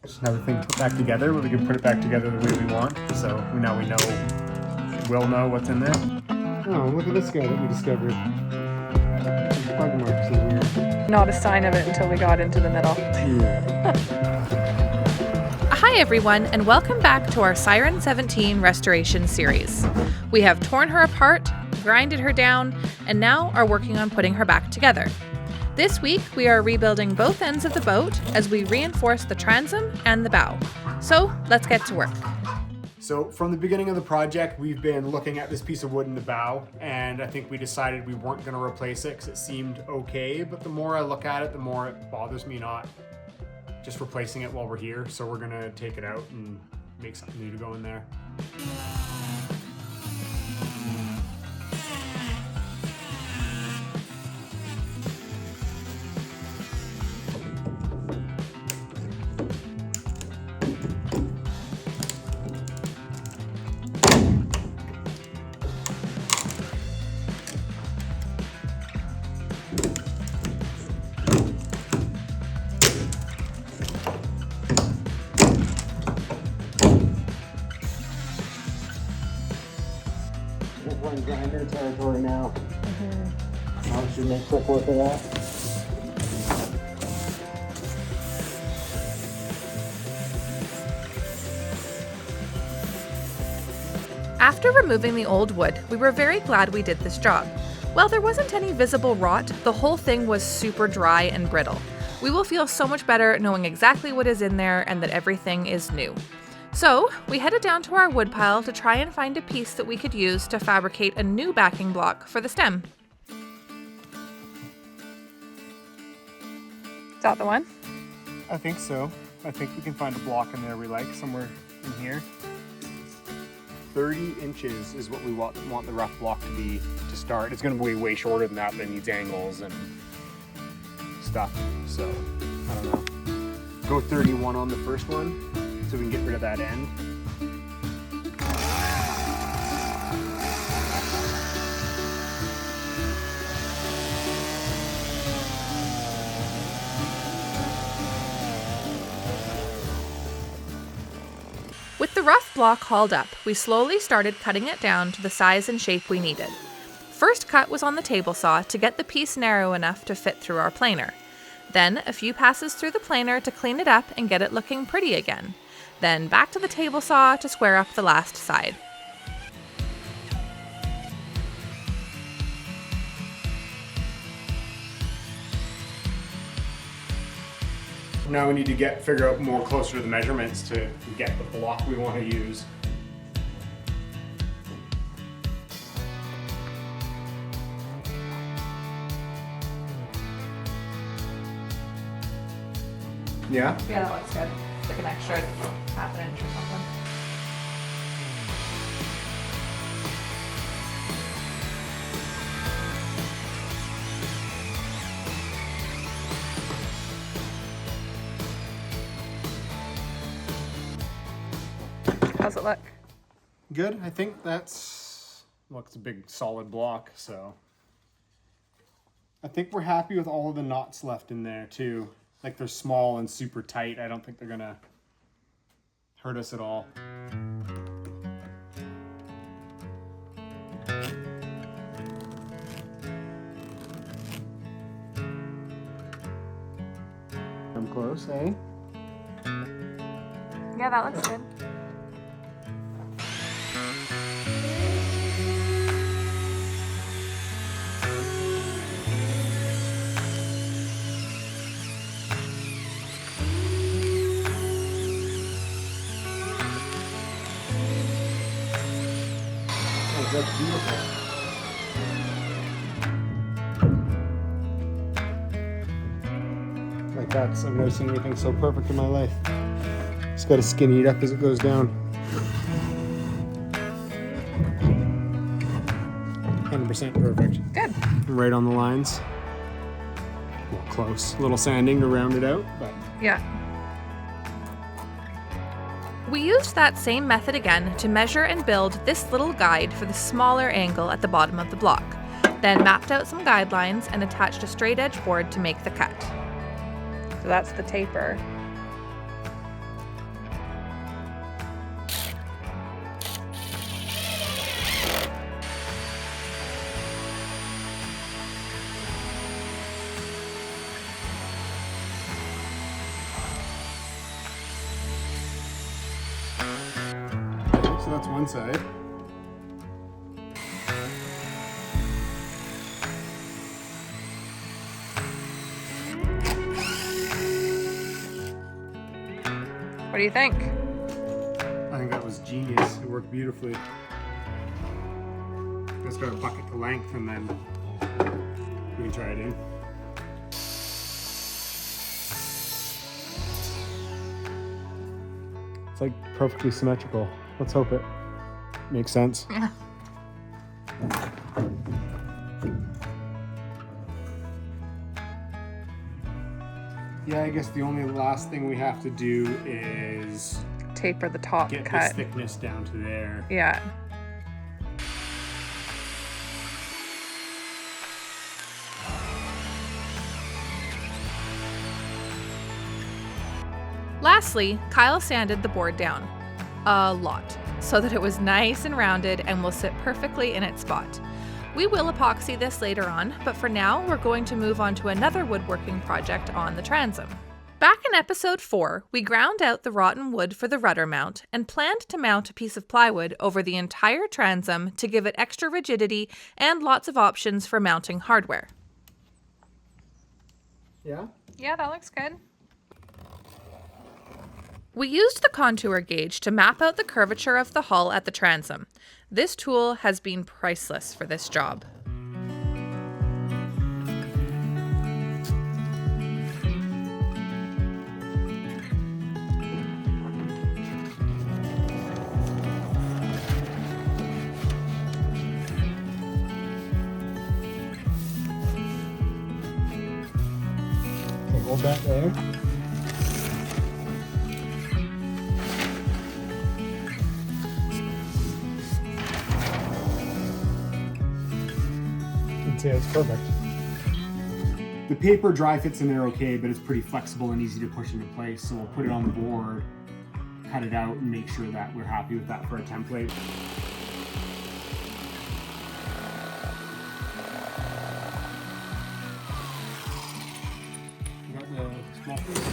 Just another thing to put back together, but we can put it back together the way we want. So now we'll know what's in there. Oh, look at this guy that we discovered. Bug marks in here. Not a sign of it until we got into the middle. Yeah. Hi everyone, and welcome back to our Siren 17 restoration series. We have torn her apart, grinded her down, and now are working on putting her back together. This week we are rebuilding both ends of the boat as we reinforce the transom and the bow. So let's get to work. So from the beginning of the project, we've been looking at this piece of wood in the bow, and I think we decided we weren't going to replace it because it seemed okay, but the more I look at it, the more it bothers me not just replacing it while we're here. So we're going to take it out and make something new to go in there. We're in grinder territory now. I should make quick work of that. After removing the old wood, we were very glad we did this job. While there wasn't any visible rot, the whole thing was super dry and brittle. We will feel so much better knowing exactly what is in there and that everything is new. So, we headed down to our woodpile to try and find a piece that we could use to fabricate a new backing block for the stem. Is that the one? I think so. I think we can find a block in there we like, somewhere in here. 30 inches is what we want the rough block to be to start. It's going to be way shorter than that, but it needs angles and stuff. So, I don't know. Go 31 on the first one so we can get rid of that end. With the rough block hauled up, we slowly started cutting it down to the size and shape we needed. First cut was on the table saw to get the piece narrow enough to fit through our planer. Then a few passes through the planer to clean it up and get it looking pretty again. Then back to the table saw to square up the last side. Now we need to figure out more closer to the measurements to get the block we want to use. Yeah? Yeah, that looks good. It's like an extra half an inch or something. How's it look? Good. I think it's a big solid block, so I think we're happy with all of the knots left in there too. Like they're small and super tight. I don't think they're gonna hurt us at all. I'm close, eh? Yeah, that looks good. That's beautiful. Like that's, I've never seen anything so perfect in my life. Just gotta skinny it up as it goes down. 100% perfect. Good. Right on the lines. Well, close. A little sanding to round it out, but Yeah. We used that same method again to measure and build this little guide for the smaller angle at the bottom of the block, then mapped out some guidelines and attached a straight edge board to make the cut. So that's the taper. that's one side. What do you think? I think that was genius. It worked beautifully. Just got a bucket to length and then we can try it in. It's like perfectly symmetrical. Let's hope it makes sense. Yeah. Yeah, I guess the only last thing we have to do is Taper the top get cut. this thickness down to there. Yeah. Lastly, Kyle sanded the board down a lot so that it was nice and rounded and will sit perfectly in its spot. We will epoxy this later on, but for now, we're going to move on to another woodworking project on the transom. Back in episode 4, we ground out the rotten wood for the rudder mount and planned to mount a piece of plywood over the entire transom to give it extra rigidity and lots of options for mounting hardware. Yeah? Yeah, that looks good. We used the contour gauge to map out the curvature of the hull at the transom. This tool has been priceless for this job. Okay, hold that there. Yeah, it's perfect. The paper dry fits in there okay, but it's pretty flexible and easy to push into place. So we'll put it on the board, cut it out, and make sure that we're happy with that for a template. You got the small piece?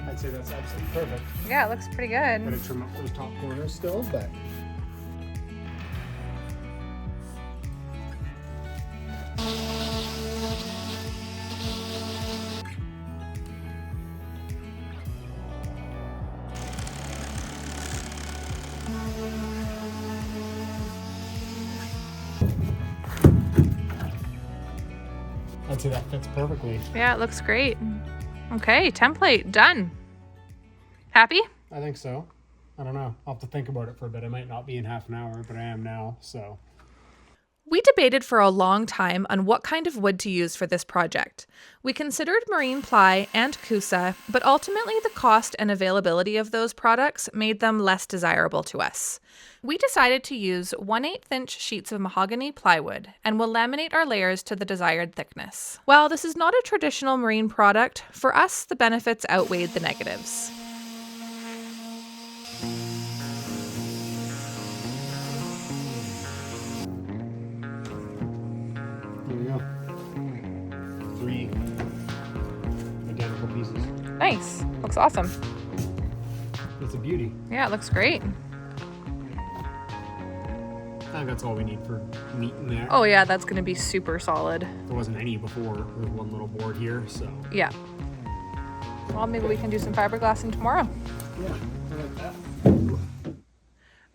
I'd say that's absolutely perfect. Yeah, it looks pretty good. Gotta trim up those top corners still, but I'd say that fits perfectly. Yeah, it looks great. Okay, template done. Happy? I think so. I don't know. I'll have to think about it for a bit. I might not be in half an hour, but I am now, so. We debated for a long time on what kind of wood to use for this project. We considered marine ply and kusa, but ultimately the cost and availability of those products made them less desirable to us. We decided to use 1/8 inch sheets of mahogany plywood and will laminate our layers to the desired thickness. While this is not a traditional marine product, for us the benefits outweighed the negatives. Here we go. 3 identical pieces. Nice. Looks awesome. It's a beauty. Yeah, it looks great. I think that's all we need for meat in there. Oh yeah, that's gonna be super solid. There wasn't any before. There's one little board here, so. Yeah. Well, maybe we can do some fiberglassing tomorrow. Yeah, I like that.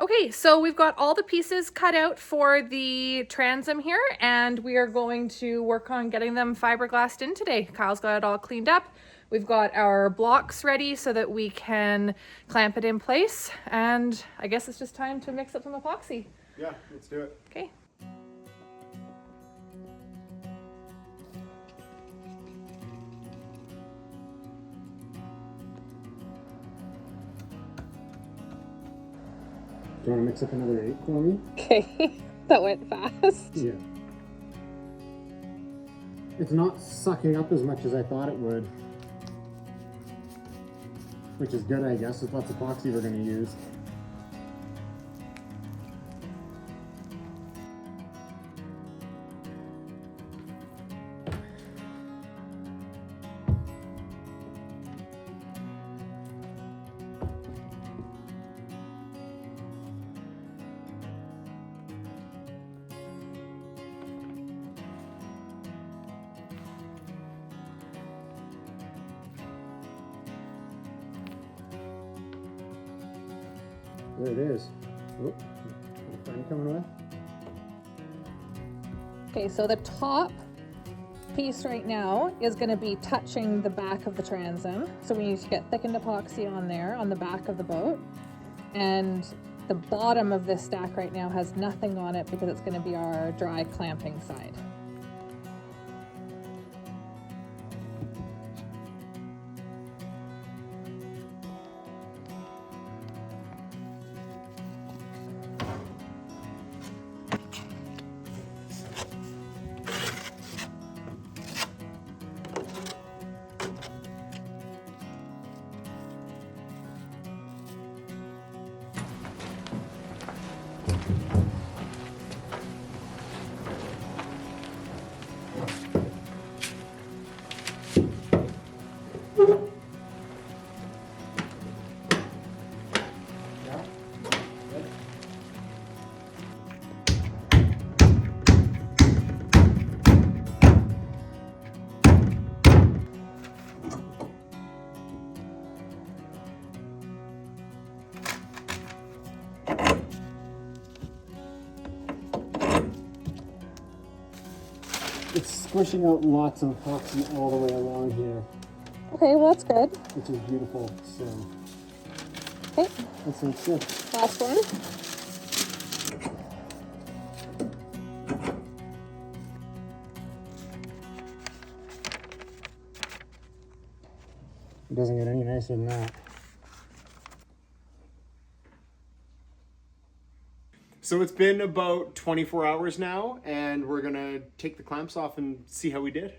Okay, so we've got all the pieces cut out for the transom here, and we are going to work on getting them fiberglassed in today. Kyle's got it all cleaned up. We've got our blocks ready so that we can clamp it in place, and I guess it's just time to mix up some epoxy. Yeah, let's do it. Okay. Do you want to mix up another 8 for me? Okay, that went fast. Yeah. It's not sucking up as much as I thought it would. Which is good, I guess. There's lots of epoxy we're going to use. There it is. Oop. Friend coming with. Okay, so the top piece right now is going to be touching the back of the transom. So we need to get thickened epoxy on there on the back of the boat. And the bottom of this stack right now has nothing on it because it's going to be our dry clamping side. It's squishing out lots of epoxy all the way along here, Okay, well that's good. which is beautiful. So Okay, that looks good. last one. It doesn't get any nicer than that. So it's been about 24 hours now, and we're gonna take the clamps off and see how we did.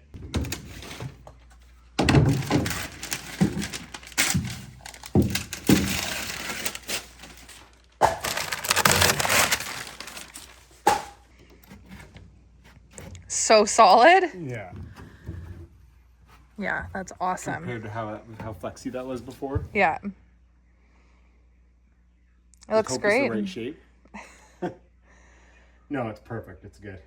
So solid. Yeah. Yeah, that's awesome. Compared to how flexy that was before. Yeah. It looks great. It's the right shape. No, it's perfect. It's good.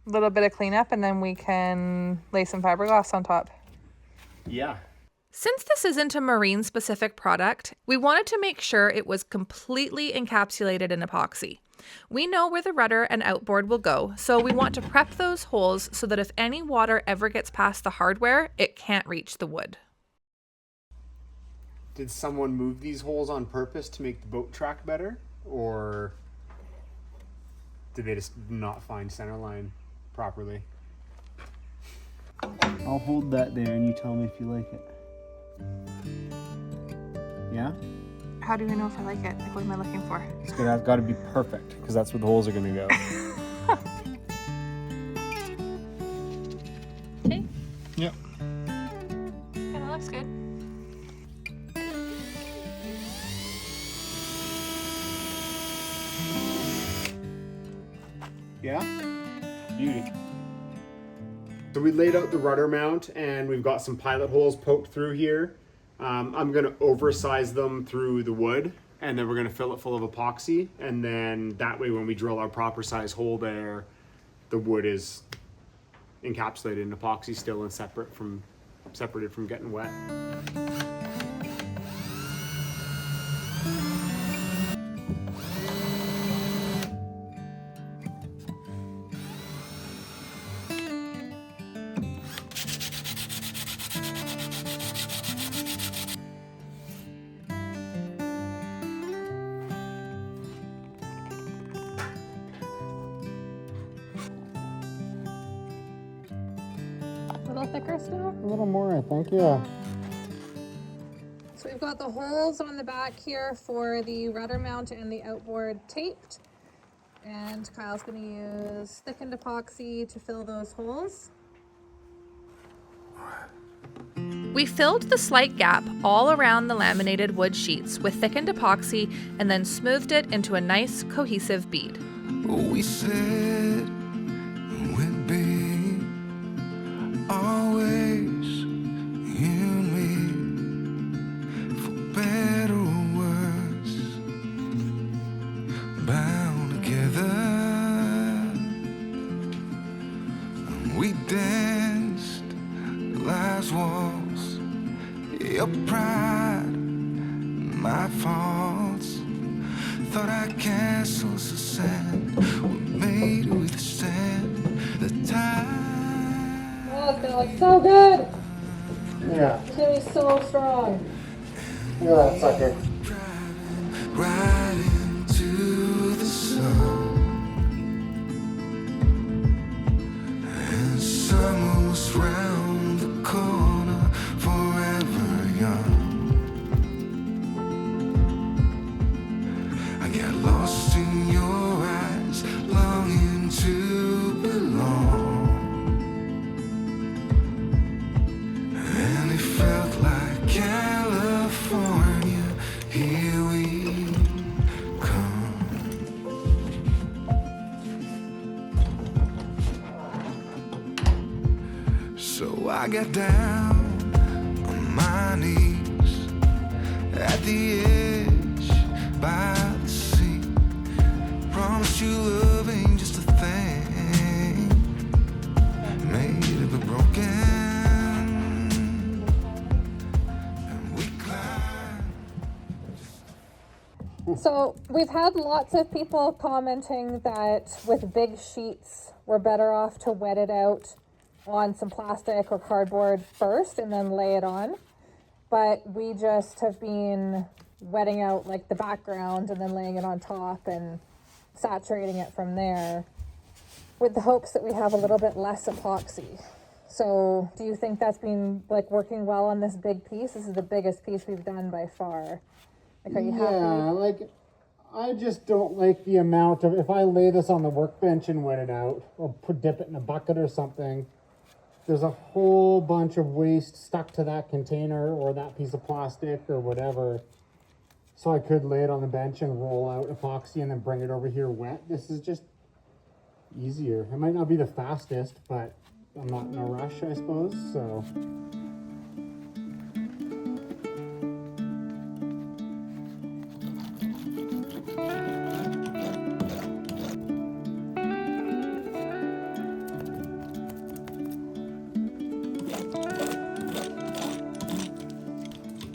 A little bit of cleanup and then we can lay some fiberglass on top. Yeah. Since this isn't a marine specific product, we wanted to make sure it was completely encapsulated in epoxy. We know where the rudder and outboard will go, so we want to prep those holes so that if any water ever gets past the hardware, it can't reach the wood. Did someone move these holes on purpose to make the boat track better? Or did they just not find centerline properly? I'll hold that there and you tell me if you like it. Yeah? How do you know if I like it? Like, what am I looking for? It's gonna have got to be perfect because that's where the holes are gonna go. Okay. Yep. Yeah, that looks good. Yeah? Beauty. So we laid out the rudder mount and we've got some pilot holes poked through here. I'm gonna oversize them through the wood and then we're gonna fill it full of epoxy, and then that way when we drill our proper size hole there, the wood is encapsulated in epoxy still and separated from getting wet. A little thicker still? A little more, I think, yeah. So we've got the holes on the back here for the rudder mount and the outboard taped. And Kyle's going to use thickened epoxy to fill those holes. We filled the slight gap all around the laminated wood sheets with thickened epoxy and then smoothed it into a nice cohesive bead. We said we'd be always you and me, for better or worse, bound together. We danced glass walls, your pride, my faults. thought our castles of sand were made to withstand the tide. Oh, it's gonna look so good. Yeah. It's gonna be so strong. Look at that sucker. Right into the sun. And summer's round the corner, forever young. I get lost in your eyes, longing to belong. And it felt like California, here we come. So I got down on my knees at the edge by the sea. Promised you love ain't just a thing made of a broken. And we climb. So we've had lots of people commenting that with big sheets, we're better off to wet it out on some plastic or cardboard first and then lay it on. But we just have been wetting out like the background and then laying it on top and saturating it from there with the hopes that we have a little bit less epoxy. So do you think that's been like working well on this big piece? This is the biggest piece we've done by far. Like, are you happy? Yeah, like, I just don't like the amount of, if I lay this on the workbench and wet it out, or dip it in a bucket or something, there's a whole bunch of waste stuck to that container or that piece of plastic or whatever. So I could lay it on the bench and roll out epoxy and then bring it over here wet. This is just easier. It might not be the fastest, but I'm not in a rush, I suppose, so.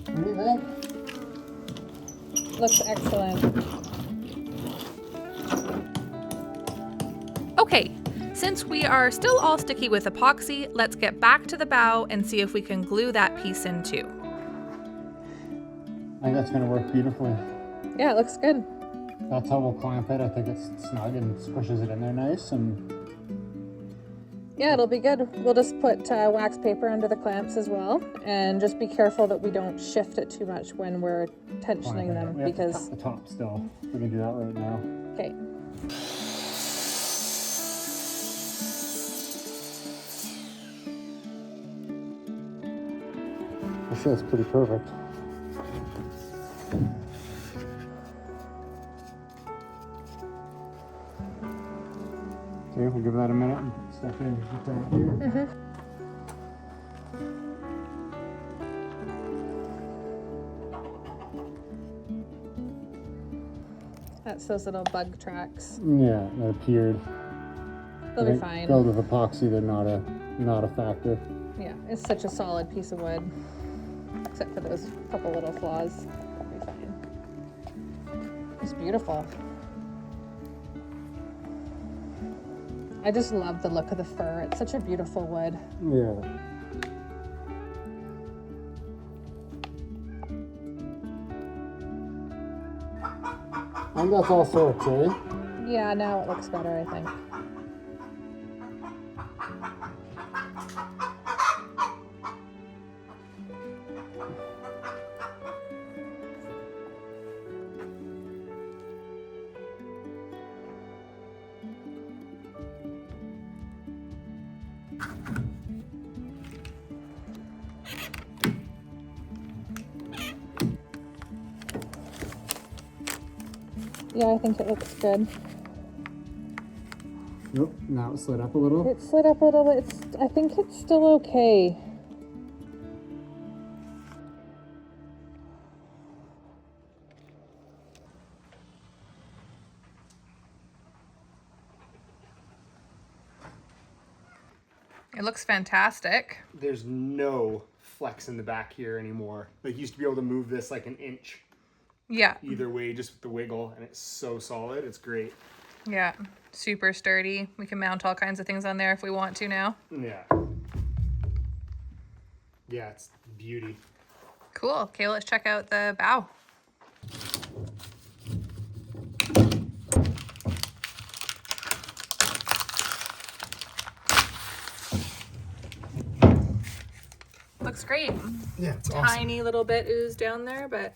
What do you think? Looks excellent. Okay, since we are still all sticky with epoxy, let's get back to the bow and see if we can glue that piece in too. I think that's gonna work beautifully. Yeah, it looks good. That's how we'll clamp it. I think it's snug and squishes it in there nice, and Yeah, it'll be good. We'll just put wax paper under the clamps as well, and just be careful that we don't shift it too much when we're tensioning them, we have to because cut the top still. We can do that right now. okay. I'm sure it's pretty perfect. Okay, we'll give that a minute and step in here. That's those little bug tracks. Yeah, that appeared. They'll be fine. Filled with epoxy, they're not a factor. Yeah, it's such a solid piece of wood, except for those couple little flaws. They'll be fine. It's beautiful. I just love the look of the fir. It's such a beautiful wood. Yeah. I think that's all sorts, eh? Yeah, now it looks better, I think. Yeah, I think it looks good. Nope, now it slid up a little. It slid up a little bit. I think it's still okay. It looks fantastic. There's no flex in the back here anymore. Like, you used to be able to move this like an inch Yeah. either way, just with the wiggle, and it's so solid. It's great. Yeah. Super sturdy. We can mount all kinds of things on there if we want to now. Yeah. Yeah, it's beauty. Cool. Okay, let's check out the bow. Looks great. Yeah, it's awesome. Tiny little bit ooze down there, but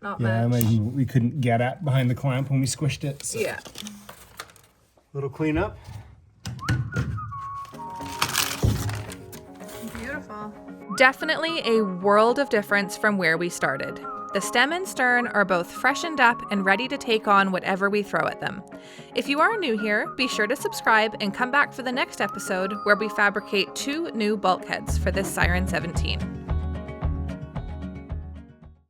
not Yeah, much. we couldn't get at behind the clamp when we squished it. So. Yeah. Little cleanup. Beautiful. Definitely a world of difference from where we started. The stem and stern are both freshened up and ready to take on whatever we throw at them. If you are new here, be sure to subscribe and come back for the next episode where we fabricate 2 new bulkheads for this Siren 17.